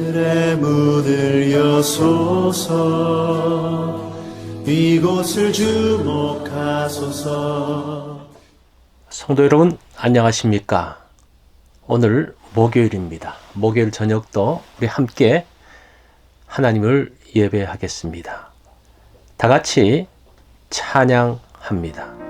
하늘의 문을 여소서 이곳을 주목하소서. 성도 여러분 안녕하십니까? 오늘 목요일입니다. 목요일 저녁도 우리 함께 하나님을 예배하겠습니다. 다 같이 찬양합니다.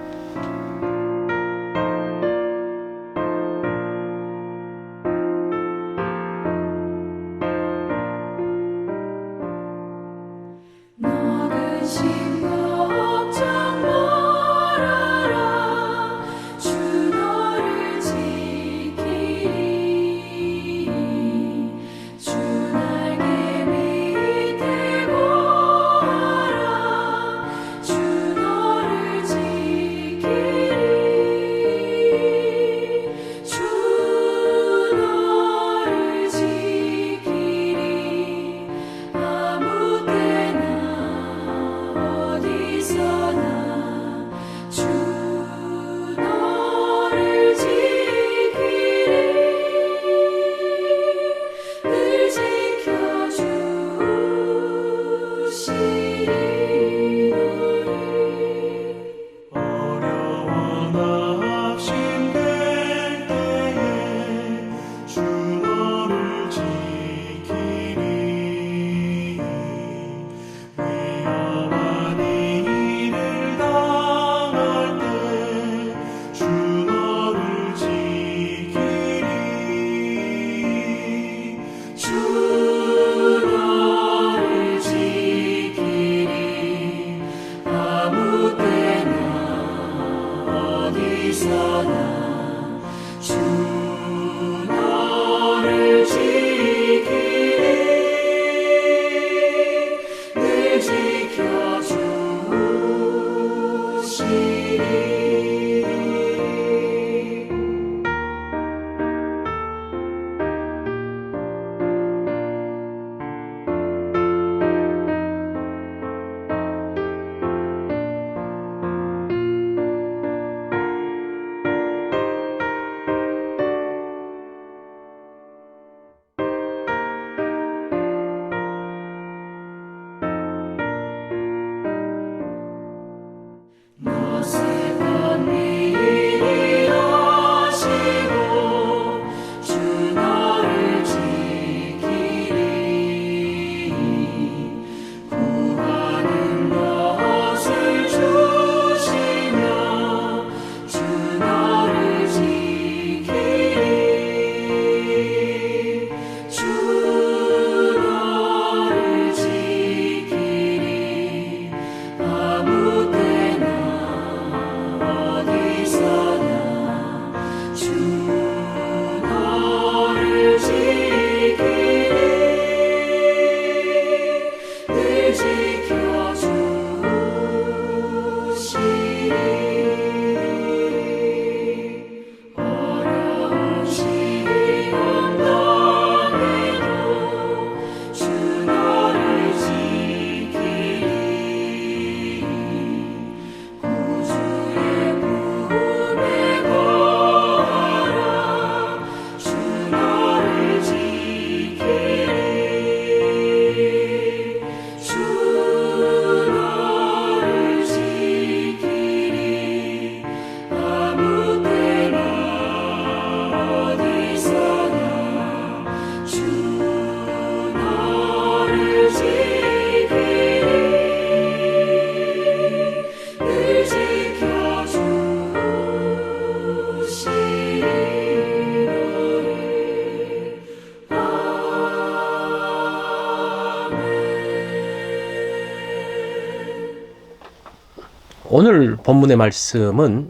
오늘 본문의 말씀은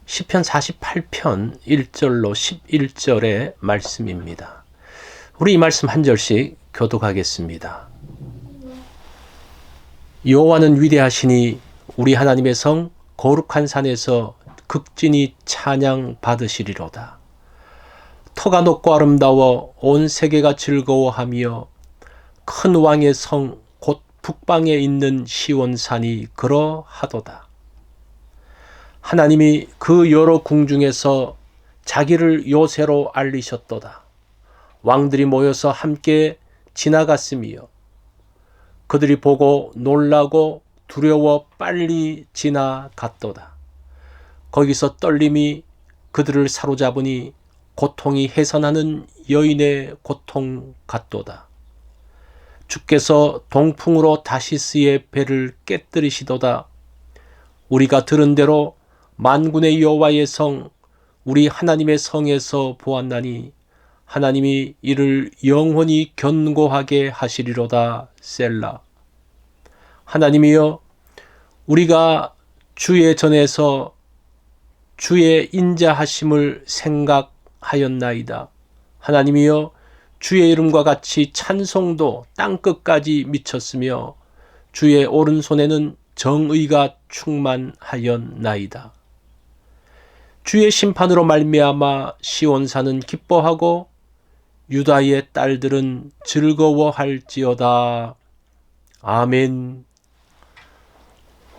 시편 48편 1절로 11절의 말씀입니다. 우리 이 말씀 한 절씩 교독하겠습니다. 여호와는 위대하시니 우리 하나님의 성 거룩한 산에서 극진히 찬양 받으시리로다. 터가 높고 아름다워 온 세계가 즐거워하며 큰 왕의 성 곧 북방에 있는 시온산이 그러하도다. 하나님이 그 여러 궁중에서 자기를 요새로 알리셨도다. 왕들이 모여서 함께 지나갔으며 그들이 보고 놀라고 두려워 빨리 지나갔도다. 거기서 떨림이 그들을 사로잡으니 고통이 해산하는 여인의 고통 같도다. 주께서 동풍으로 다시스의 배를 깨뜨리시도다. 우리가 들은 대로 만군의 여호와의 성, 우리 하나님의 성에서 보았나니 하나님이 이를 영원히 견고하게 하시리로다. 셀라. 하나님이여, 우리가 주의 전에서 주의 인자하심을 생각하였나이다. 하나님이여, 주의 이름과 같이 찬송도 땅끝까지 미쳤으며 주의 오른손에는 정의가 충만하였나이다. 주의 심판으로 말미암아 시온산은 기뻐하고 유다의 딸들은 즐거워할지어다. 아멘.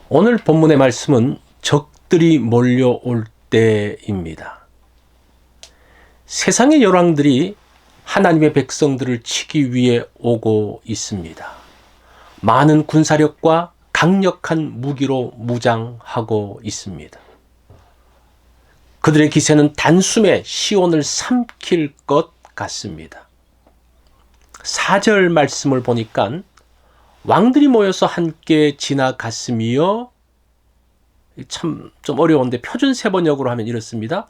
오늘 본문의 말씀은 적들이 몰려올 때입니다. 세상의 열왕들이 하나님의 백성들을 치기 위해 오고 있습니다. 많은 군사력과 강력한 무기로 무장하고 있습니다. 그들의 기세는 단숨에 시온을 삼킬 것 같습니다. 4절 말씀을 보니까 왕들이 모여서 함께 지나갔으며, 참 좀 어려운데 표준 세번역으로 하면 이렇습니다.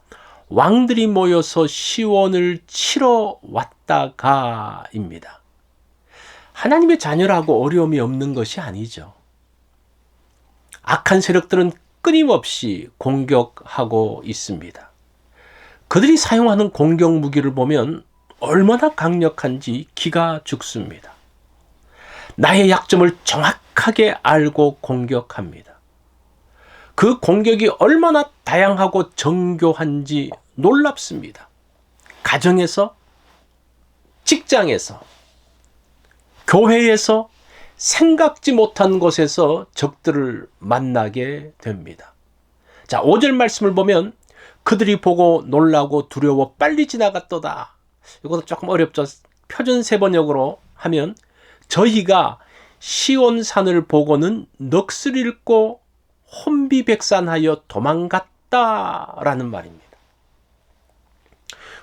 왕들이 모여서 시온을 치러 왔다가입니다. 하나님의 자녀라고 어려움이 없는 것이 아니죠. 악한 세력들은 끊임없이 공격하고 있습니다. 그들이 사용하는 공격 무기를 보면 얼마나 강력한지 기가 죽습니다. 나의 약점을 정확하게 알고 공격합니다. 그 공격이 얼마나 다양하고 정교한지 놀랍습니다. 가정에서, 직장에서, 교회에서, 생각지 못한 곳에서 적들을 만나게 됩니다. 자, 5절 말씀을 보면 그들이 보고 놀라고 두려워 빨리 지나갔도다. 이것도 조금 어렵죠. 표준 세번역으로 하면 저희가 시온산을 보고는 넋을 잃고 혼비백산하여 도망갔다라는 말입니다.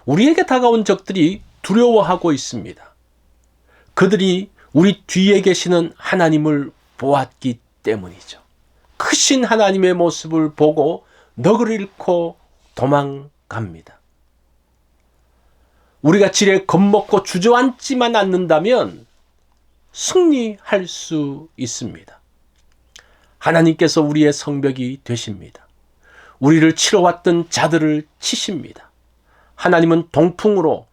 우리에게 다가온 적들이 두려워하고 있습니다. 그들이 우리 뒤에 계시는 하나님을 보았기 때문이죠. 크신 하나님의 모습을 보고 넋을 잃고 도망갑니다. 우리가 지레 겁먹고 주저앉지만 않는다면 승리할 수 있습니다. 하나님께서 우리의 성벽이 되십니다. 우리를 치러 왔던 자들을 치십니다. 하나님은 동풍으로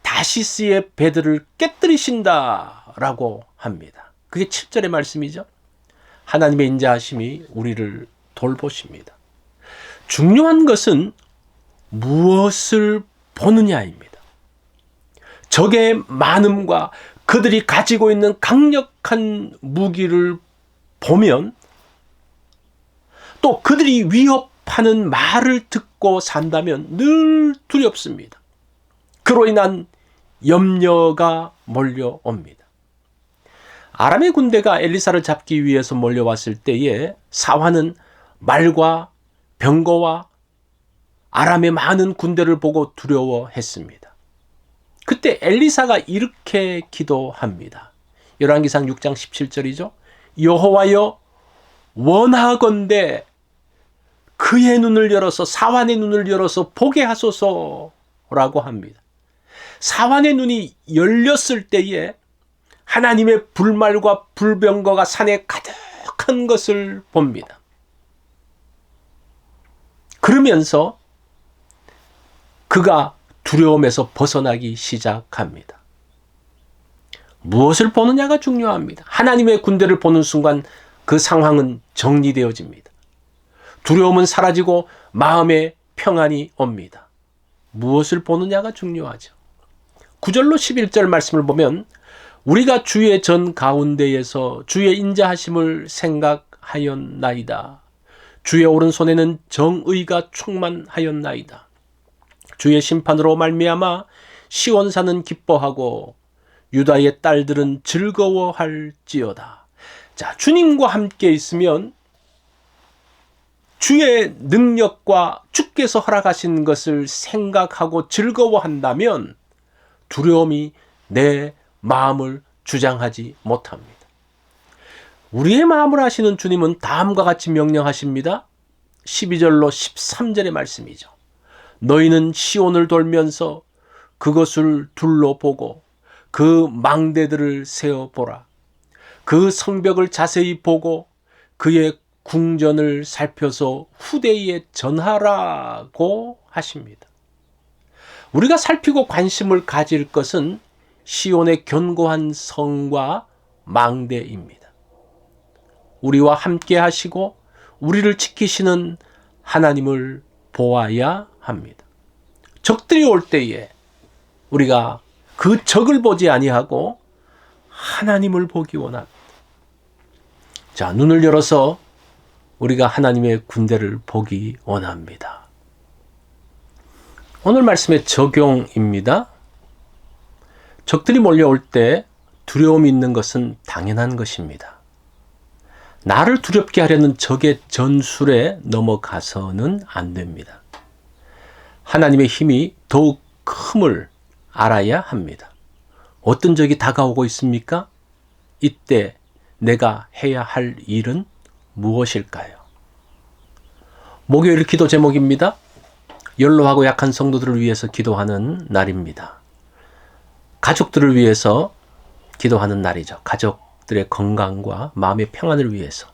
다시스의 배들을 깨뜨리신다라고 합니다. 그게 7절의 말씀이죠. 하나님의 인자하심이 우리를 돌보십니다. 중요한 것은 무엇을 보느냐입니다. 적의 많음과 그들이 가지고 있는 강력한 무기를 보면 또 그들이 위협하는 말을 듣고 산다면 늘 두렵습니다. 그로 인한 염려가 몰려옵니다. 아람의 군대가 엘리사를 잡기 위해서 몰려왔을 때에 사환은 말과 병거와 아람의 많은 군대를 보고 두려워했습니다. 그때 엘리사가 이렇게 기도합니다. 열왕기상 6장 17절이죠. 여호와여, 원하건대 그의 눈을 열어서, 사환의 눈을 열어서 보게 하소서라고 합니다. 사환의 눈이 열렸을 때에 하나님의 불말과 불병거가 산에 가득한 것을 봅니다. 그러면서 그가 두려움에서 벗어나기 시작합니다. 무엇을 보느냐가 중요합니다. 하나님의 군대를 보는 순간 그 상황은 정리되어집니다. 두려움은 사라지고 마음의 평안이 옵니다. 무엇을 보느냐가 중요하죠. 9절로 11절 말씀을 보면 우리가 주의 전 가운데에서 주의 인자하심을 생각하였나이다. 주의 오른손에는 정의가 충만하였나이다. 주의 심판으로 말미암아 시온산은 기뻐하고 유다의 딸들은 즐거워할지어다. 자, 주님과 함께 있으면 주의 능력과 주께서 허락하신 것을 생각하고 즐거워한다면 두려움이 내 마음을 주장하지 못합니다. 우리의 마음을 아시는 주님은 다음과 같이 명령하십니다. 12절로 13절의 말씀이죠. 너희는 시온을 돌면서 그것을 둘러보고 그 망대들을 세어보라. 그 성벽을 자세히 보고 그의 궁전을 살펴서 후대에 전하라고 하십니다. 우리가 살피고 관심을 가질 것은 시온의 견고한 성과 망대입니다. 우리와 함께 하시고 우리를 지키시는 하나님을 보아야 합니다. 적들이 올 때에 우리가 그 적을 보지 아니하고 하나님을 보기 원합니다. 자, 눈을 열어서 우리가 하나님의 군대를 보기 원합니다. 오늘 말씀의 적용입니다. 적들이 몰려올 때 두려움이 있는 것은 당연한 것입니다. 나를 두렵게 하려는 적의 전술에 넘어가서는 안 됩니다. 하나님의 힘이 더욱 큼을 알아야 합니다. 어떤 적이 다가오고 있습니까? 이때 내가 해야 할 일은 무엇일까요? 목요일 기도 제목입니다. 연로하고 약한 성도들을 위해서 기도하는 날입니다. 가족들을 위해서 기도하는 날이죠. 가족들의 건강과 마음의 평안을 위해서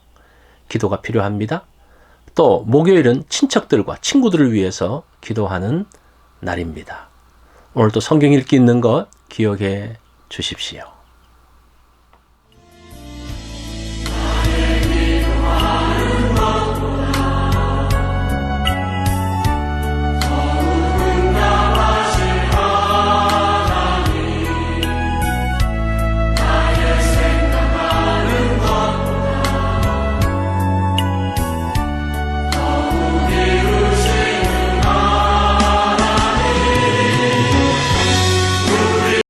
기도가 필요합니다. 또 목요일은 친척들과 친구들을 위해서 기도하는 날입니다. 오늘도 성경 읽기 있는 것 기억해 주십시오.